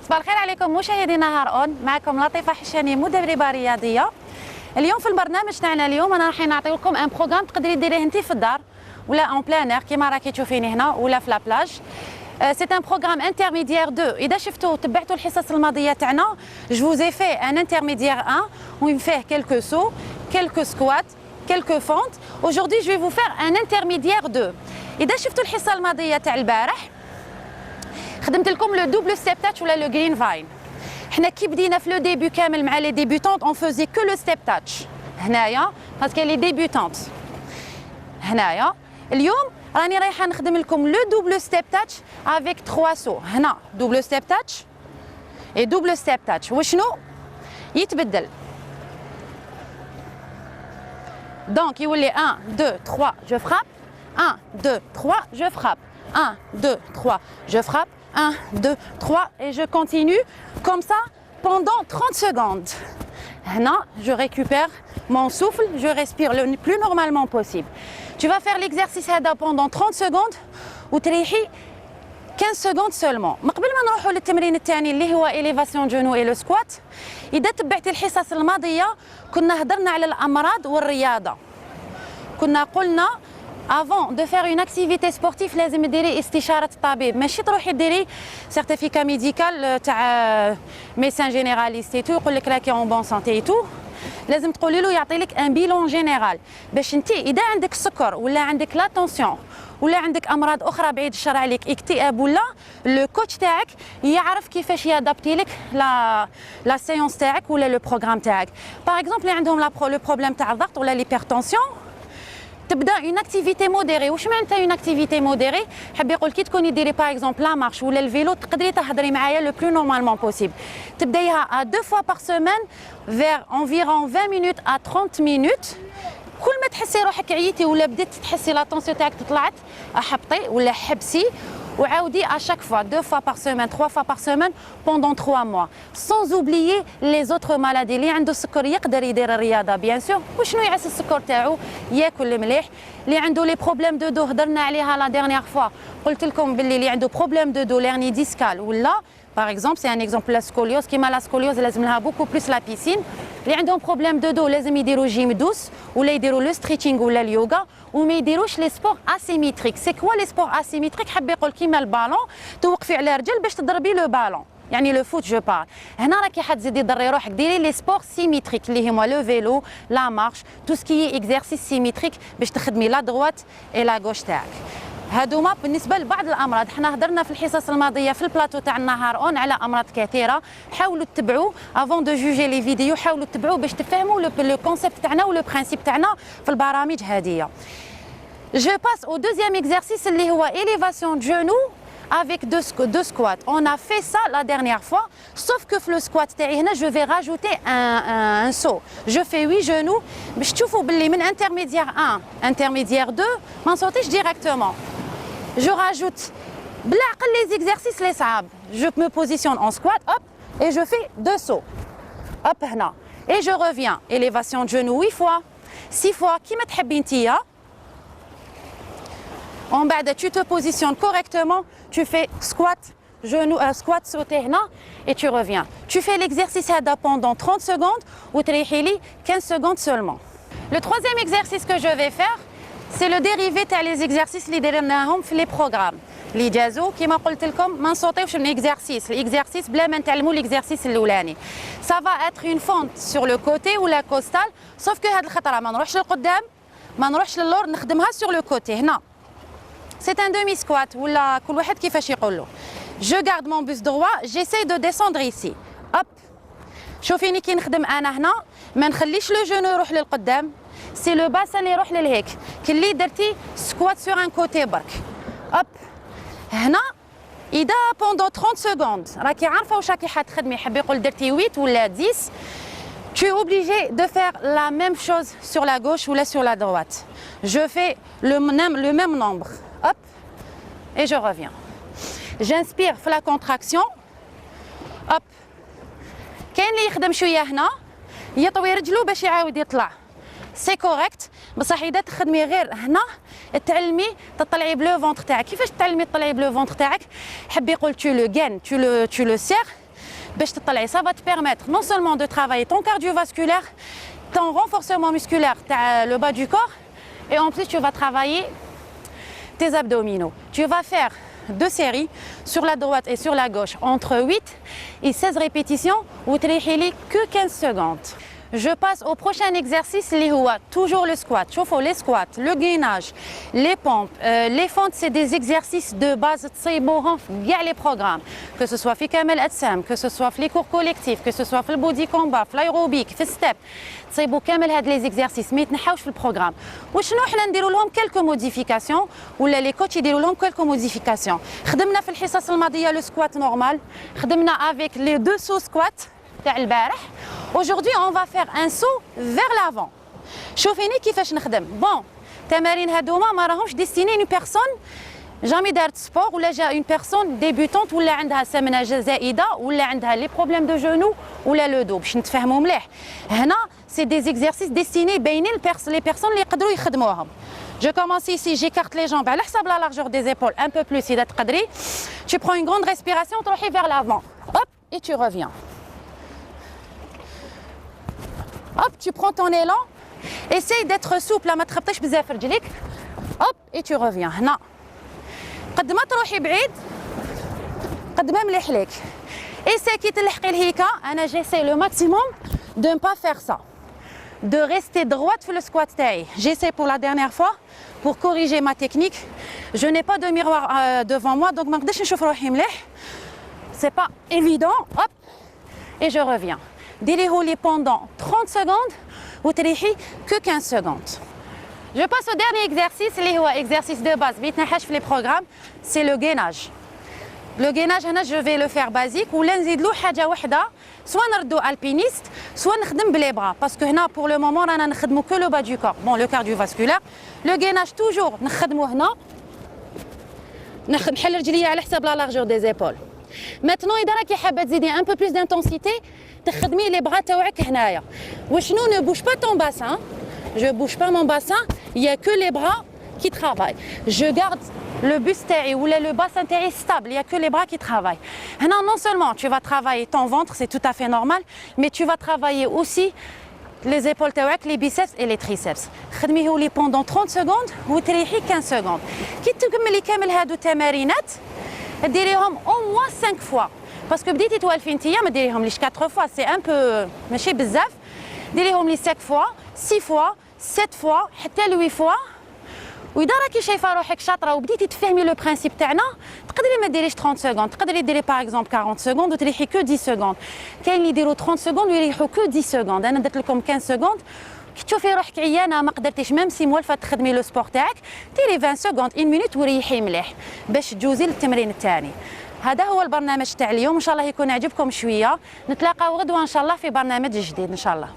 صباح الخير عليكم مشاهدي نهار اون. معكم لطيفه حشاني مدربه رياضيه. اليوم في البرنامج تاعنا اليوم انا راح نعطي لكم ان بروغرام تقدري ديريه انت في الدار ولا اون بلان اير كيما راكي تشوفيني هنا ولا في لابلاج. سي ان بروغرام انترميديير 2. اذا شفتوا تبعتوا الحصص الماضيه تاعنا جو فوز في ان انترميديير 1 وين فيه كيلكو سو كيلكو سكوات كيلكو فونت. aujourd'hui je vais vous faire un intermédiaire 2. اذا شفتوا الحصه الماضيه تاع البارح خدمت لكم لو دوبل ستيب تاتش ولا لو جرين فاين. حنا كي بدينا في لو ديبي كامل مع لي ديبيوتونت اون فوزي كو لو ستيب تاتش هنايا باسكو لي ديبيوتونت. هنايا اليوم راني رايحه نخدم لكم لو دوبل ستيب تاتش افيك 3 سو. هنا دوبل ستيب تاتش اي دوبل ستيب تاتش. وشنو يتبدل؟ دونك يولي 1 2 3 جو فراب 1 2 3 جو فراب 1 2 3 je frappe 1 2 3 et je continue comme ça pendant 30 secondes. Là, je récupère mon souffle, je respire le plus normalement possible. Tu vas faire l'exercice pendant 30 secondes ou تريحي 15 secondes seulement. قبل ما نروحوا للتمرين الثاني اللي هو élévation genou et le squat. إذا تبعتي الحصص الماضية كنا هضرنا على الأمراض والرياضة. كنا قلنا avant de faire une activité sportive لازم ديري استشارة الطبيب، ماشي تروحي ديري سيرتيفيكا ميديكال تاع ميدسان جينيراليست اي تو يقول لك راكي اون بون سانتي اي تو. لازم تقولي له يعطي لك ان بيلون جينيرال باش انت اذا عندك السكر ولا عندك لا تونسيون ولا عندك امراض اخرى بعيد الشر عليك اكتئاب ولا لو كوتش تاعك يعرف كيفاش يادابتي لك لا سيونس تاعك ولا لو بروغرام تاعك. باغ اكزومبل اللي عندهم لو بروبليم تاع الضغط ولا ليبرتونسيون تبدا اون اكتيفيتي موديري. واش معناتها اون اكتيفيتي موديري؟ حاب يقول كي تكوني ديري باغ اكزومبل لا مارش ولا الفيلو تقدري تهضري معايا لو بلو نورمالمون بوسيبل. تبدايها ا دو فوا بار سيمين فير انفيرون 20 مينوت ا 30 مينوت. كل ما تحسي روحك عييتي ولا بديت تحسي لا طونسيون تاعك طلعت احبطي ولا حبسي وعاودي à chaque fois 2 fois par semaine 3 fois par semaine pendant 3 mois sans oublier les autres maladies. اللي عنده السكر يقدر يدير الرياضه بيان سور. وشنو يعس السكر تاعو؟ ياكل مليح. اللي عنده لي بروبليم دو دو هضرنا عليها لا ديرنيير فوا قلت لكم باللي اللي عنده بروبليم دو دو ليرني ديسكال ولا باغ اكزومبل سي ان اكزومبل لا سكوليوز كيما لا سكوليوز لازم لها بوكو بلوس لا بيسين. اللي عندهم بروبليم دو دو لازم يديروا جيم دوس ولا يديروا لو ستريتشينغ ولا اليوغا وما يديروش لي سبور اسيميتريك. سي كوا لي سبور اسيميتريك؟ حاب يقول كيما البالون توقفي على رجل باش تضربي لو بالون يعني لو فوت جو بار. هنا راكي حتزيدي تضري روحك ديري لي سبور سيميتريك اللي هما لو فيلو لا مارش تو سكي اكزرسيس سيميتريك باش تخدمي لا دغوات اي لا غوش تاعك. هادوما بالنسبه لبعض الامراض. حنا هضرنا في الحصص الماضيه في البلاطو تاع النهار اون على امراض كثيره. حاولوا تتبعوا افون دو جوجي لي فيديو، حاولوا تتبعوا باش تفهموا لو كونسيبت تاعنا ولو برينسيپ تاعنا في البرامج هذه. جو باس او دوزيام اكزرسيس اللي هو élévation genou avec deux squats. On a fait ça la dernière fois, sauf que le squat تاعي هنا je vais rajouter un saut. Je fais 8 genoux باش تشوفوا باللي من intermédiaire 1 intermédiaire 2 ما نصوتيش directement. Je rajoute بالعقل les exercices les صعاب. Je me positionne en squat hop et je fais 2 sauts. Hop هنا et je reviens. Élévation de genou 8 fois 6 fois كيما تحبي نتيا. En bas, tu te positionnes correctement, tu fais squat, genou, squat, sauter et tu reviens. Tu fais l'exercice pendant 30 secondes ou 15 secondes seulement. Le troisième exercice que je vais faire, c'est le dérivé des exercices اللي درناهم في les programmes. اللي جازو كيما قلت لكم ما نصوتيوش من الاكزرسيس بلا ما نتعلموا الاكزرسيس الاولاني. Ça va être une fente sur le côté ou la costale, sauf que هاد الخطره ما نروحش للقدام ما نروحش للور نخدمها sur le côté. هنا c'est un demi squat ولا كل واحد كيفاش يقول له. Je garde mon buste droit, j'essaie de descendre ici. Hop. شوفيني كي نخدم انا هنا ما نخليش لو جونو يروح للقدام. سي لو باسن اللي يروح للهيك. كي اللي درتي سكوات سور ان كوتي برك. هوب. هنا اذا بوندون 30 سكوند راكي عارفه واش راكي حتخدمي. حاب يقول درتي 8 ولا 10 tu es obligé de faire la même chose sur la gauche ou là sur la droite. Je fais le même nombre. Hop. Et je reviens. J'inspire في la contraction. Hop. كاين اللي يخدم شويه هنا يطوي رجلو باش يعاود يطلع. سي كوريكت بصح اذا تخدمي غير هنا تعلمي تطلعي بلو فونتر تاعك. كيفاش تعلمي تطلعي بلو فونتر تاعك؟ حبي يقول تو لو غان تو لو سير باش تطلعي. Ça va te permettre non seulement de travailler ton cardiovasculaire, ton renforcement musculaire, le bas du corps, et en plus tu vas travailler tes abdominaux. Tu vas faire 2 séries sur la droite et sur la gauche entre 8 et 16 répétitions ou تريحي que 15 secondes. Je passe au prochain exercice, toujours le squat. Chauffe les squats, le gainage, les pompes, les fentes, c'est des exercices de base via les programmes. Que ce soit في كمال أجسام, que ce soit les cours collectifs, que ce soit le body combat, l'aérobic, le step. تصيبوا كامل هاد les exercices ما يتنحاوش في البروغرام. وشنو حنا نديروا لهم quelques modifications ولا les coachs يديروا لهم quelques modifications. خدمنا في الحصص الماضية le squat normal, خدمنا avec les 2 sauts squat تاع البارح. Aujourd'hui, on va faire un saut vers l'avant. شوفيني كيفاش نخدم. Bon, تمارين هادوما ما راهمش ديستيني une personne jamais دارت سبور ولا جا une personne débutante ولا عندها سمنة زائدة ولا عندها les problèmes de genou ولا le dos باش نتفاهموا مليح. هنا c'est des exercices destinés بين les personnes اللي يقدروا يخدموهم. Je commence ici, j'écarte les jambes على حسب la largeur des épaules un peu plus إذا تقدري. Tu prends une grande respiration, تروحي vers l'avant. Hop et tu reviens. Hop, tu prends ton élan, essaye d'être souple, ما تخبطيش بزاف رجليك. Hop, et tu reviens. هنا. قد ما تروحي بعيد قد ما مليح ليك. Essaye كي تلحقي لهيكا, أنا j'essaie le maximum de ne pas faire ça. De rester droite في le squat تاعي. J'essaie pour la dernière fois pour corriger ma technique. Je n'ai pas de miroir devant moi, donc ما نقدرش نشوف روحي مليح. C'est pas évident. Hop, et je reviens. ديريه pendant 30 secondes ou تريحي que 15 secondes. Je passe au dernier exercice اللي هو exercice de base ما يتنحاش في les programmes, c'est le gainage. Le gainage هنا je vais le faire basique ولا نزيد له حاجة واحدة سواء نردو alpiniste سواء نخدم بلي بras parce que هنا pour le moment رانا نخدمو que le bas du corps. Bon, le cardiovasculaire, le gainage toujours نخدمو هنا نحل رجليا على حساب la largeur des épaules. Maintenant إذا راكي حابة تزيدي un peu plus d'intensité تخدمي les bras تاوعك هنايا. وشنو ne bouge pas ton bassin. Je bouge pas mon bassin, il y a que les bras qui travaillent. Je garde le buste تاعي ولا le bassin تاعي stable, il y a que les bras qui travaillent. هنا non seulement tu vas travailler ton ventre, c'est tout à fait normal, mais tu vas travailler aussi les épaules تاوعك, les biceps et les triceps. خدميه pendant 30 secondes وتريحي 15 secondes. كي تكملي كامل هادو التمارينات ديريهم au moins 5 fois. Parce que بديتي توالفي نتيا ما ديريهم ليش 4 fois, c'est un peu ماشي بزاف. ديريهم لي 5 fois, 6 fois, 7 fois حتى ل 8 fois. واذا راكي شايفه روحك شاطره وبديتي تفهمي لو برينسيپ تاعنا تقدري ما ديريش 30 سكوند, تقدري ديري باغ اكزومبل 40 سكوند وتريحي كو 10 سكوند. كاين اللي يديروا 30 سكوند ويريحوا كو 10 سكوند. انا درت لكم 15 سكوند. كي تشوفي روحك عيانه ما قدرتيش ميم سي موالفه تخدمي لو سبور تاعك ديري 20 سكوند 1 مينوت وريحي مليح باش تجوزي للتمرين الثاني. هذا هو البرنامج تاع اليوم, ان شاء الله يكون عجبكم شويه. نتلاقاو غدوه ان شاء الله في برنامج جديد ان شاء الله.